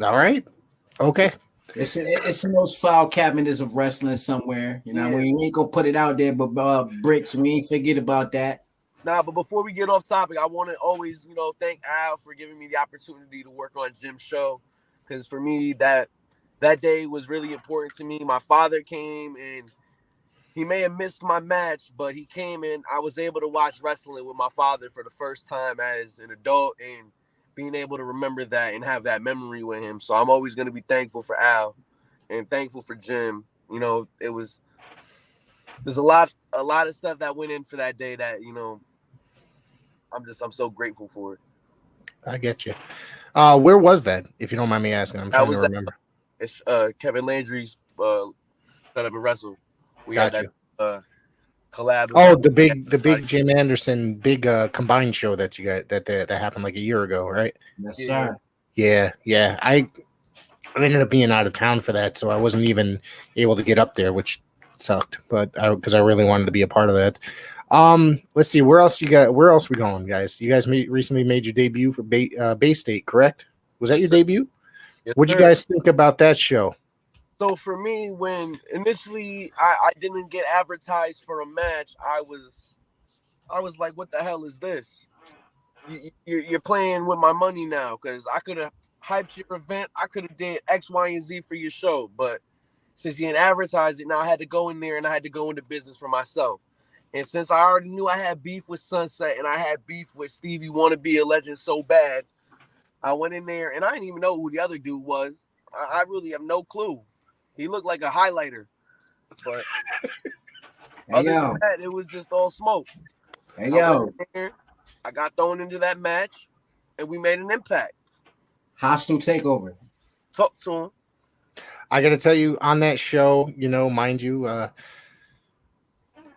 All right. Okay. It's in those file cabinets of wrestling somewhere. You know, we ain't gonna put it out there, but Bricks, we ain't forget about that. Nah, but before we get off topic, I want to always, thank Al for giving me the opportunity to work on Jim's show. Because for me, that day was really important to me. My father came, and he may have missed my match, but he came and I was able to watch wrestling with my father for the first time as an adult, and being able to remember that and have that memory with him. So I'm always going to be thankful for Al and thankful for Jim. There's a lot of stuff that went in for that day that, I'm so grateful for it. I get you. Where was that, if you don't mind me asking? I'm trying to remember. It's Kevin Landry's Shut Up and Wrestle. We Got had that collab. Oh, the big Jim Anderson combined show that you got that happened like a year ago, right? Yes, sir. Yeah. I ended up being out of town for that, so I wasn't even able to get up there, which sucked. But because I really wanted to be a part of that. Let's see, where else we going, guys? You guys recently made your debut for Bay State, correct? Was that your debut? Yes, What'd you guys think about that show? So for me, when initially I didn't get advertised for a match, I was like, what the hell is this? You're playing with my money now, because I could have hyped your event. I could have did X, Y, and Z for your show. But since you didn't advertise it, now I had to go in there and I had to go into business for myself. And since I already knew I had beef with Sunset and I had beef with Stevie Wanna Be a Legend so bad, I went in there and I didn't even know who the other dude was. I really have no clue. He looked like a highlighter, but other than that, it was just all smoke. I got thrown into that match, and we made an impact. Hostile takeover. Talk to him. I got to tell you, on that show, mind you,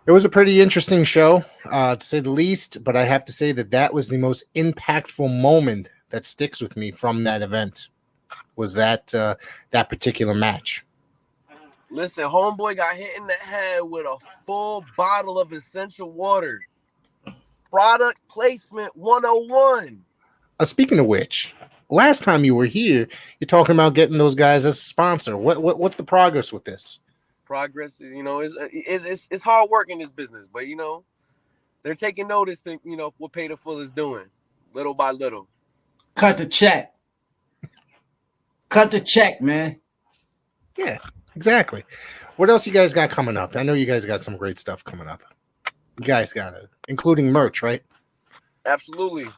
It was a pretty interesting show, to say the least, but I have to say that was the most impactful moment that sticks with me from that event, was that particular match. Listen, homeboy got hit in the head with a full bottle of essential water. Product placement 101. Speaking of which, last time you were here, you're talking about getting those guys as a sponsor. What's the progress with this? Progress is, it's hard work in this business, but they're taking notice to what PAIDnFULL is doing, little by little. Cut the check. Cut the check, man. Yeah, exactly. What else you guys got coming up? I know you guys got some great stuff coming up. You guys got it, including merch, right? Absolutely.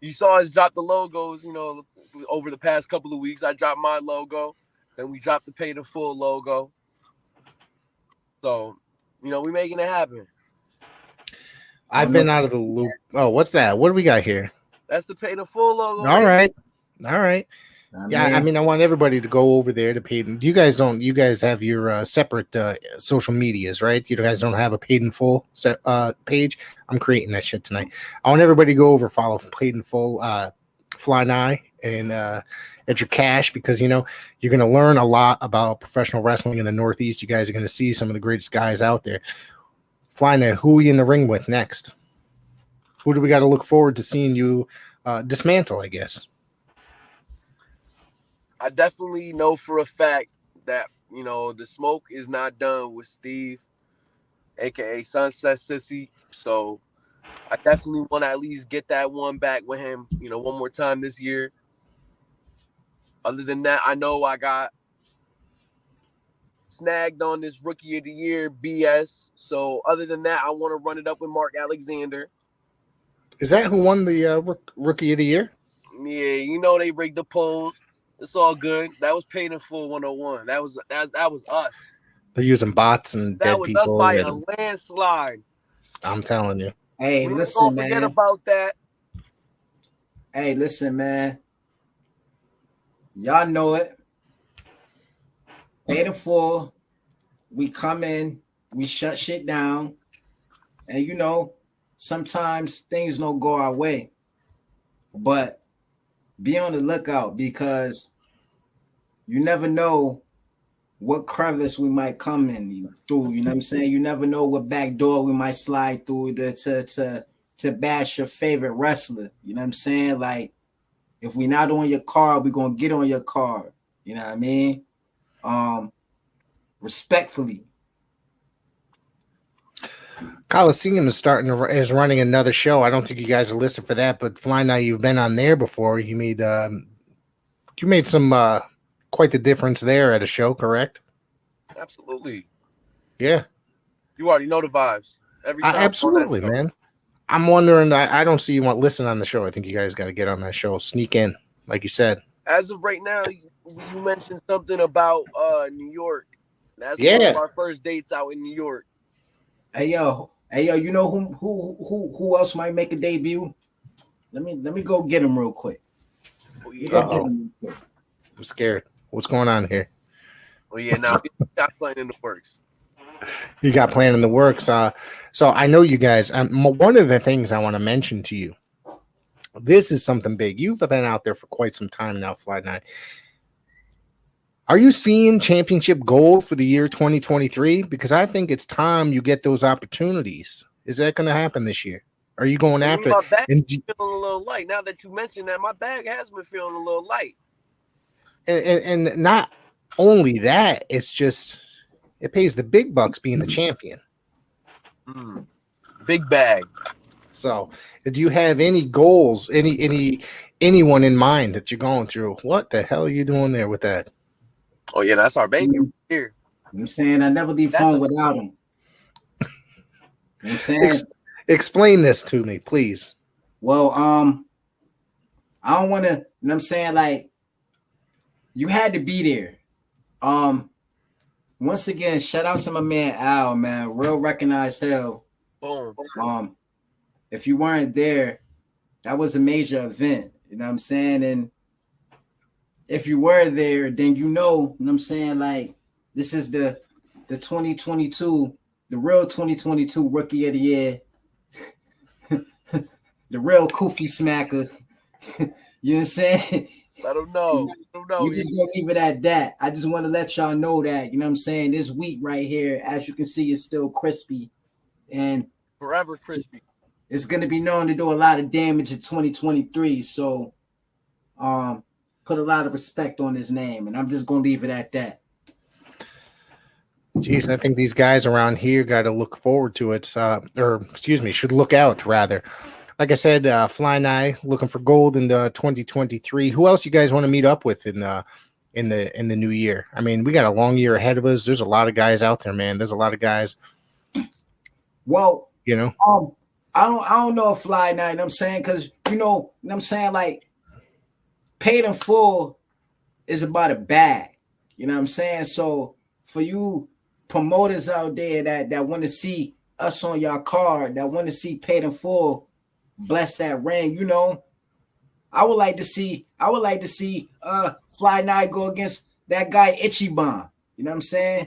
You saw us drop the logos, over the past couple of weeks. I dropped my logo, then we dropped the PAIDnFULL logo. So, we're making it happen. I've been out of the loop. Oh, what's that? What do we got here? That's the PAIDnFULL logo. All right. Yeah, I mean, I want everybody to go over there to PAIDn. You guys have your separate social medias, right? You guys don't have a PAIDnFULL page. I'm creating that shit tonight. I want everybody to go over, follow PAIDnFULL, Fly Nye, and Edrick Cash, because you're going to learn a lot about professional wrestling in the Northeast. You guys are going to see some of the greatest guys out there. Fly Nye, who are you in the ring with next? Who do we got to look forward to seeing you dismantle, I guess? I definitely know for a fact that, the smoke is not done with Steve, a.k.a. Sunset Sissy. So I definitely want to at least get that one back with him, one more time this year. Other than that, I know I got snagged on this Rookie of the Year BS. So other than that, I want to run it up with Mark Alexander. Is that who won the Rookie of the Year? Yeah, they rigged the polls. It's all good. That was PAIDnFULL 101. That was us. They're using bots and dead people. That was us by a landslide. I'm telling you. Hey, listen, man. Don't forget about that. Hey, listen, man. Y'all know it. PAIDnFULL. We come in, we shut shit down, and sometimes things don't go our way. But be on the lookout, because you never know what crevice we might come in through. You know what I'm saying? You never know what back door we might slide through to bash your favorite wrestler. You know what I'm saying? Like, if we're not on your card, we're gonna get on your card. You know what I mean? Respectfully. Coliseum is running another show. I don't think you guys are listed for that, but Fly Now, you've been on there before. You made some quite the difference there at a show, correct? Absolutely. Yeah. You already know the vibes. Every time. Absolutely, man. I'm wondering. I don't see you want listen on the show. I think you guys got to get on that show. Sneak in, like you said. As of right now, you mentioned something about New York. That's one of our first dates out in New York. Hey yo, you know who else might make a debut? Let me go get him real quick. I'm scared. What's going on here? Well, yeah, now we got playing in the works. You got playing in the works. So I know you guys. One of the things I want to mention to you. This is something big. You've been out there for quite some time now, Fly Night. Are you seeing championship gold for the year 2023? Because I think it's time you get those opportunities. Is that going to happen this year? Are you going after my bag is feeling a little light. Now that you mentioned that, my bag has been feeling a little light. And not only that, it's just it pays the big bucks being the champion. Big bag. So, do you have any goals, anyone in mind that you're going through? What the hell are you doing there with that? Oh yeah, that's our baby here. I'm saying I never leave home without him. I'm saying explain this to me, please. Well, I don't want to. You know what I'm saying? Like, you had to be there. Once again, shout out to my man Al, man. Real recognized hell. Boom. If you weren't there, that was a major event. You know what I'm saying? And if you were there, then you know what I'm saying? Like, this is the 2022 the real 2022 Rookie of the Year, the real Koofy smacker. You know what I'm saying? I don't know. We just gonna leave it at that. I just want to let y'all know that, you know what I'm saying, this wheat right here, as you can see, is still crispy and forever crispy. It's gonna be known to do a lot of damage in 2023. So put a lot of respect on his name, and I'm just gonna leave it at that. Jeez, I think these guys around here got to look forward to it, should look out rather. Like I said, Fly Nye looking for gold in the 2023. Who else you guys want to meet up with in the new year? I mean, we got a long year ahead of us. There's a lot of guys out there, man. There's a lot of guys. Well, you know, I don't know if Fly Nye, you know what I'm saying, because you know what I'm saying, like Paid in Full is about a bag. You know what I'm saying? So for you promoters out there that want to see us on your card, that want to see Paid in Full bless that ring, you know, I would like to see Fly Nye go against that guy Ichiban. You know what I'm saying?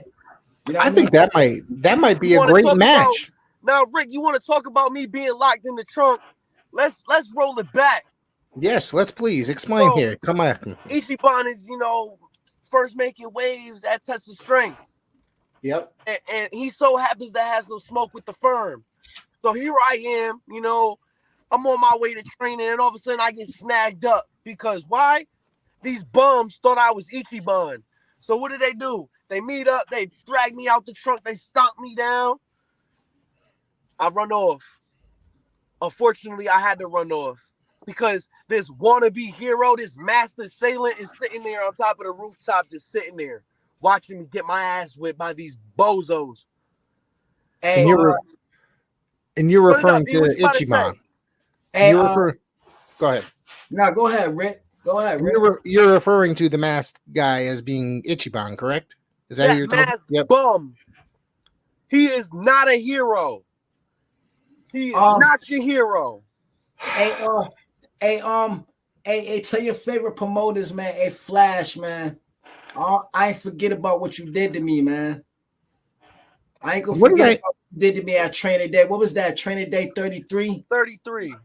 You know I think that might be a great match. Now, Rick, you want to talk about me being locked in the trunk? Let's roll it back. Yes, let's please explain here. Come on. Ichiban is, first making waves at Test of Strength. Yep. And he so happens to have some smoke with the firm. So here I am, I'm on my way to training, and all of a sudden I get snagged up. Because why? These bums thought I was Ichiban. So what do? They meet up, they drag me out the trunk, they stomp me down. I run off. Unfortunately, I had to run off because this wannabe hero, this master assailant, is sitting there on top of the rooftop, just sitting there, watching me get my ass whipped by these bozos. Hey, and you're referring to Ichiban. Hey, go ahead. No, go ahead, Rick. Go ahead, Rick. You're referring to the masked guy as being Ichiban, correct? Is that who you're talking about? Yep. Bum. He is not a hero. He is not your hero. Hey, tell your favorite promoters, man. Hey, Flash, man. I ain't forget about what you did to me, man. I ain't gonna forget about what you did to me at Training Day. What was that? Training Day 33? 33.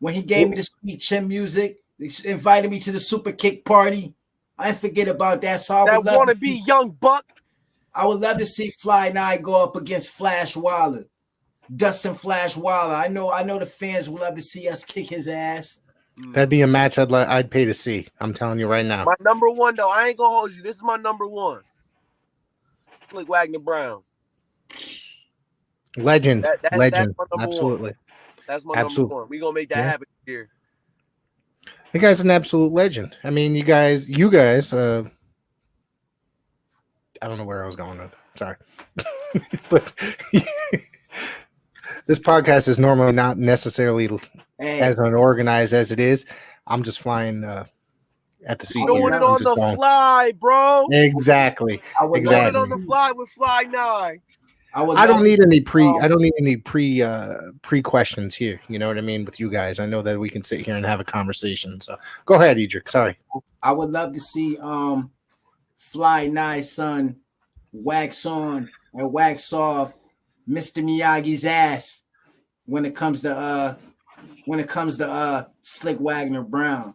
When he gave me the sweet chin music, invited me to the super kick party. I ain't forget about that. So that wanna be young buck. I would love to see Fly Nye go up against Flash Wilder. Dustin Flash Wilder. I know the fans would love to see us kick his ass. That'd be a match I'd pay to see. I'm telling you right now. My number one, though, I ain't gonna hold you. This is my number one. Slick Wagner Brown. Legend. Legend. That's absolutely. One. That's my number one. We gonna make that happen here. The guy's an absolute legend. I mean, you guys. I don't know where I was going with it. Sorry. But this podcast is normally not necessarily as unorganized as it is. I'm just flying at the seat. Doing it on the fly, bro. Exactly. Doing it on the fly with Fly Nye. I don't need any pre questions here. You know what I mean? With you guys, I know that we can sit here and have a conversation. So go ahead, Edrick. Sorry. I would love to see Fly Nye's son wax on and wax off Mr. Miyagi's ass when it comes to Slick Wagner Brown.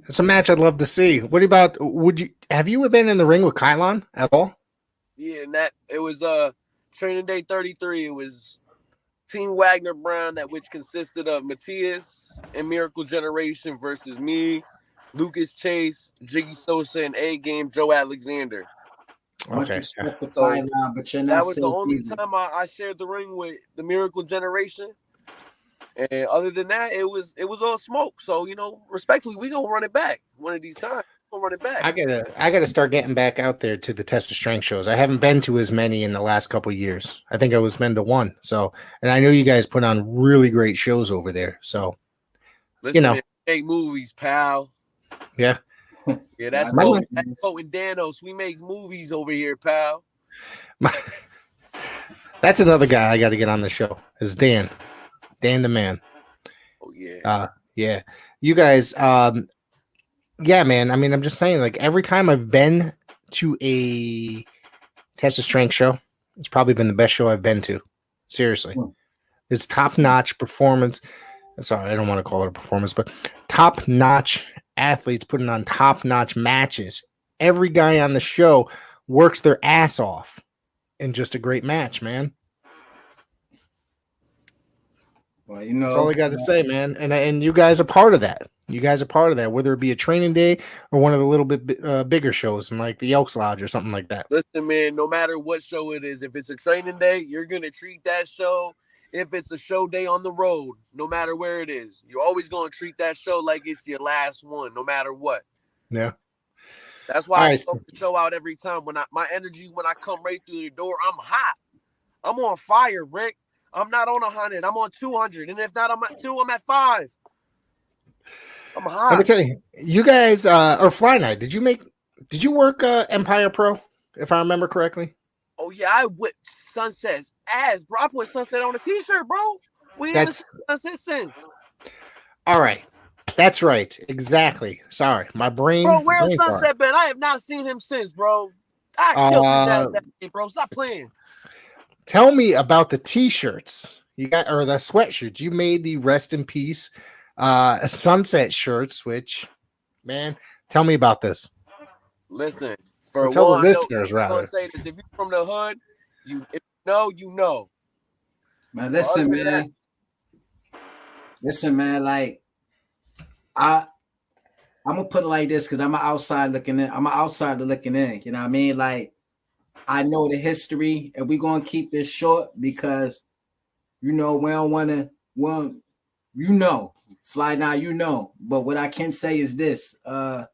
It's a match I'd love to see. What about have you been in the ring with Kylon at all? Yeah, and it was Training Day 33. It was Team Wagner Brown, which consisted of Matthias and Miracle Generation versus me, Lucas Chase, Jiggy Sosa, and A-Game Joe Alexander. Okay. But you're not that was the only time I shared the ring with the Miracle Generation. And other than that, it was all smoke. So, respectfully, we gonna run it back one of these times. We'll run it back. I gotta start getting back out there to the Test of Strength shows. I haven't been to as many in the last couple of years. I think I was been to one. So, and I know you guys put on really great shows over there. So, listen, man, make movies, pal. Yeah. Yeah, that's Poe and Danos. We make movies over here, pal. That's another guy I got to get on the show. Is Dan the man. Oh yeah. Yeah. You guys. Yeah, man. I mean, I'm just saying. Like every time I've been to a Test of Strength show, It's probably been the best show I've been to. Seriously. It's top-notch performance. Sorry, I don't want to call it a performance, but top-notch athletes putting on top-notch matches. Every guy on the show works their ass off in just a great match, man. Well, you know, that's all I got to say, man. And you guys are part of that. You guys are part of that, whether it be a training day or one of the little bit bigger shows, and like the Elks Lodge or something like that. Listen, man, no matter what show it is, if it's a training day, you're gonna treat that show. If it's a show day on the road, no matter where it is, you're always gonna treat that show like it's your last one, no matter what. Yeah. That's why I smoke the show out every time. When my energy, when I come right through the door, I'm hot. I'm on fire, Rick. I'm not on 100. I'm on 200. And if not, I'm at 2. I'm at 5. I'm hot. Let me tell you, you guys, or Fly Night, did you work Empire Pro, if I remember correctly? Oh, yeah, I whipped Sunset's ass, bro. I put Sunset on a t-shirt, bro. We haven't seen Sunset since. All right. That's right. Exactly. Sorry. My brain. Bro, where's Sunset been? I have not seen him since, bro. I killed his ass that day, bro. Stop playing. Tell me about the t-shirts you got, or the sweatshirts. You made the rest in peace Sunset shirts, which, man, tell me about this. Listen, tell the listeners, rather. I'm gonna say this: if you're from the hood, if you know, you know. Man, listen, man. Listen, man. Like, I'm gonna put it like this because I'm an outside looking in. I'm an outsider looking in. You know what I mean? Like, I know the history, and we're gonna keep this short because, you know, we don't want to. Well, you know, Fly now, you know. But what I can say is this: I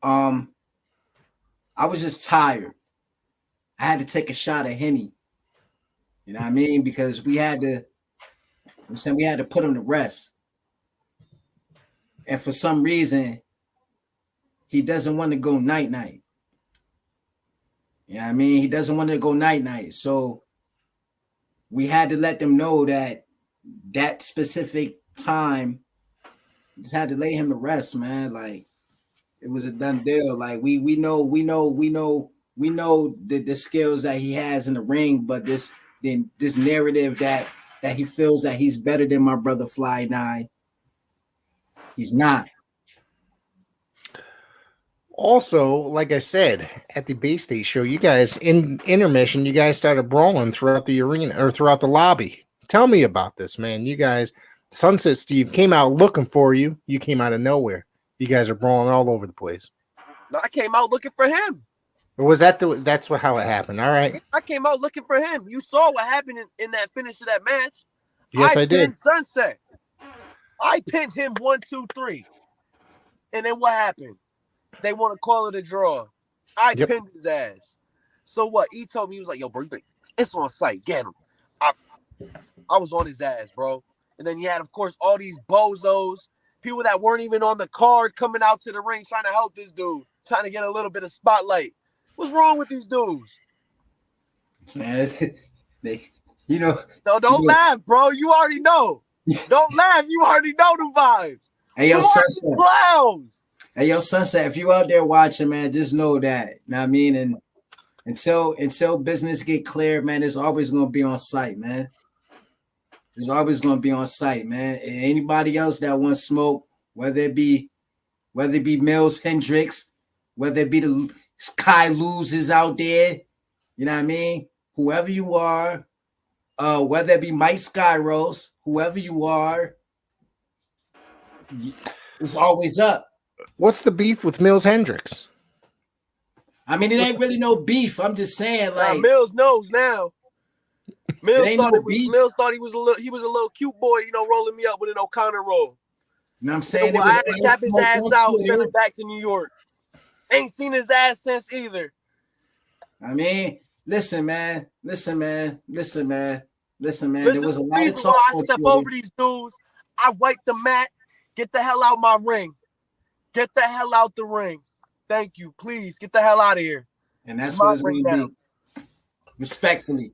was just tired. I had to take a shot of Henny. You know what I mean? Because we had to. I'm saying we had to put him to rest. And for some reason, he doesn't want to go night-night. You know what I mean? He doesn't want to go night-night. So we had to let them know that specific time, just had to lay him to rest, man. Like, it was a done deal. Like, we know the skills that he has in the ring, but this narrative that he feels that he's better than my brother Fly 9. He's not. Also, like I said, at the Bay State show, you guys in intermission, you guys started brawling throughout the arena or throughout the lobby. Tell me about this, man. You guys, Sunset Steve came out looking for you. You came out of nowhere. You guys are brawling all over the place. No, I came out looking for him. Or was that that's how it happened? All right. I came out looking for him. You saw what happened in that finish of that match. Yes, I did. Sunset. I pinned him 1, 2, 3. And then what happened? They want to call it a draw. I pinned his ass. So what? He told me, he was like, yo, bro, it's on site. Get him. I was on his ass, bro. And then you had, of course, all these bozos, people that weren't even on the card coming out to the ring trying to help this dude, trying to get a little bit of spotlight. What's wrong with these dudes? Man, you know. No, don't laugh, bro. You already know. Don't laugh. You already know the vibes. Hey, yo, Sunset. Clowns. Hey, yo, Sunset, if you out there watching, man, just know that. You know what I mean? And until business get cleared, man, it's always going to be on site, man. It's always going to be on site, man. And anybody else that wants smoke, whether it be Mills Hendricks, whether it be the Sky Loses out there, you know what I mean? Whoever you are, whether it be Mike Skyros, whoever you are, it's always up. What's the beef with Mills Hendricks? I mean, it ain't really no beef. I'm just saying, like, Mills knows now. Mills thought he was a little cute boy, you know, rolling me up with an O'Connor roll. You know what I'm saying? So I had to tap his ass out, send him back to New York. Ain't seen his ass since either. I mean, listen, man. There was a lot of talk. I step over these dudes. I wipe the mat. Get the hell out my ring. Get the hell out the ring. Thank you. Please get the hell out of here. And that's what it's going to be. Respectfully.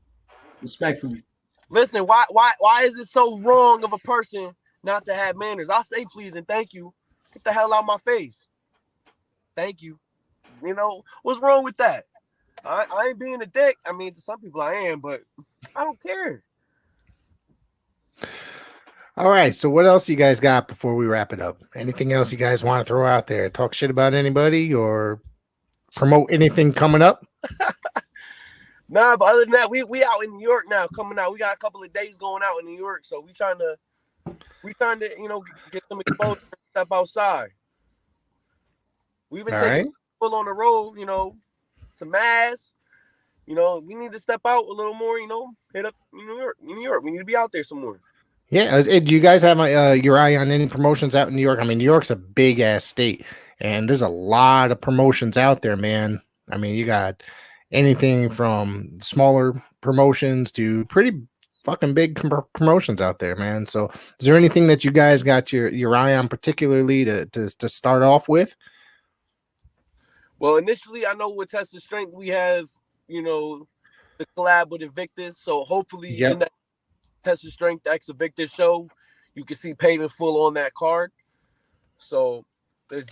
Listen, why is it so wrong of a person not to have manners? I'll say please and thank you. Get the hell out my face. Thank you. You know, what's wrong with that? I ain't being a dick. I mean, to some people I am, but I don't care. All right. So what else you guys got before we wrap it up? Anything else you guys want to throw out there? Talk shit about anybody or promote anything coming up? Nah, but other than that, we out in New York now, coming out. We got a couple of days going out in New York, so we trying to get some exposure, step outside. We've been taking full on the road, to Mass. We need to step out a little more, hit up New York. We need to be out there some more. Yeah. Do you guys have your eye on any promotions out in New York? I mean, New York's a big ass state, and there's a lot of promotions out there, man. I mean, you got anything from smaller promotions to pretty fucking big promotions out there, man. So, is there anything that you guys got your eye on particularly to start off with? Well, initially, I know with Test of Strength we have, the collab with Invictus. So hopefully in that Test of Strength X Invictus show, you can see Paid in Full on that card. So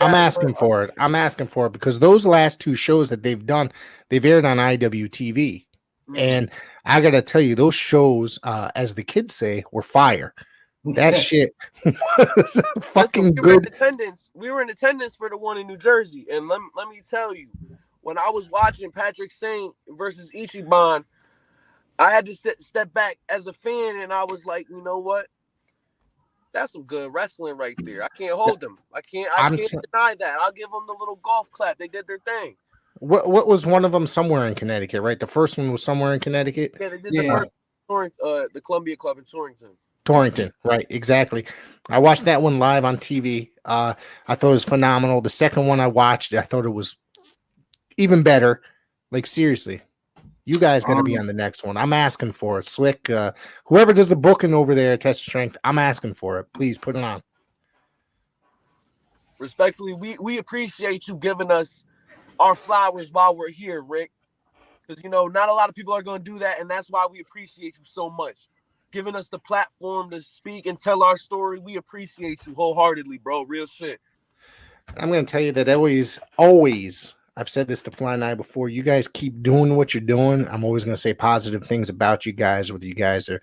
I'm asking for it. I'm asking for it because those last two shows that they've done, they've aired on IWTV. And I got to tell you, those shows, as the kids say, were fire. That shit was fucking good. We were in attendance for the one in New Jersey. And let me tell you, when I was watching Patrick Saint versus Ichiban, I had to step back as a fan, and I was like, you know what? That's some good wrestling right there. I can't hold them. I can't deny that. I'll give them the little golf clap. They did their thing. What was one of them somewhere in Connecticut, right? The first one was somewhere in Connecticut. Yeah, they did the first the Columbia Club in Torrington, right? Exactly. I watched that one live on TV. I thought it was phenomenal. The second one I watched, I thought it was even better. Like seriously, you guys got to be on the next one. I'm asking for it. Slick, whoever does the booking over there at Test of Strength, I'm asking for it. Please put it on. Respectfully, we appreciate you giving us our flowers while we're here, Rick. Because, not a lot of people are going to do that, and that's why we appreciate you so much. Giving us the platform to speak and tell our story. We appreciate you wholeheartedly, bro. Real shit. I'm going to tell you that always, I've said this to Fly and I before, you guys keep doing what you're doing. I'm always going to say positive things about you guys, whether you guys are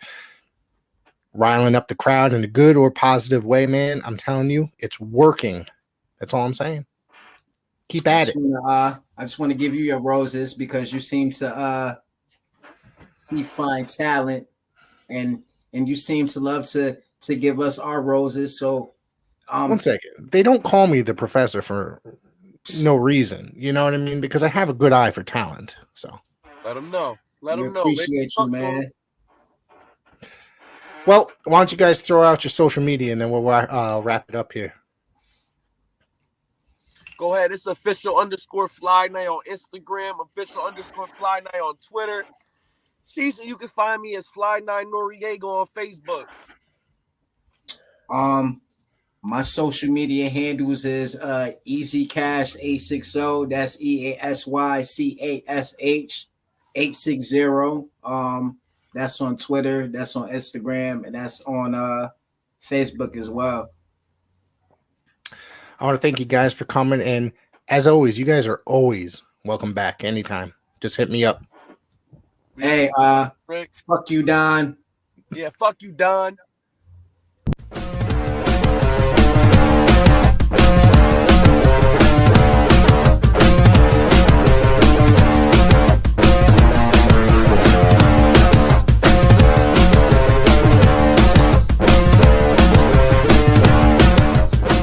riling up the crowd in a good or positive way, man. I'm telling you, it's working. That's all I'm saying. Keep at it. I just want to give you your roses because you seem to see fine talent and you seem to love to give us our roses. So 1 second. They don't call me the professor for no reason. You know what I mean? Because I have a good eye for talent. So let them know. Let them know. Appreciate you, man. Well, why don't you guys throw out your social media and then we'll wrap it up here. Go ahead. It's official_Fly Night on Instagram, official_Fly Night on Twitter. You can find me as Fly9 Noreaga on Facebook. My social media handles is EasyCash860. That's EASYCASH 860. That's on Twitter, that's on Instagram, and that's on Facebook as well. I want to thank you guys for coming, and as always, you guys are always welcome back anytime. Just hit me up. Hey, fuck you, Don. Yeah, fuck you, Don.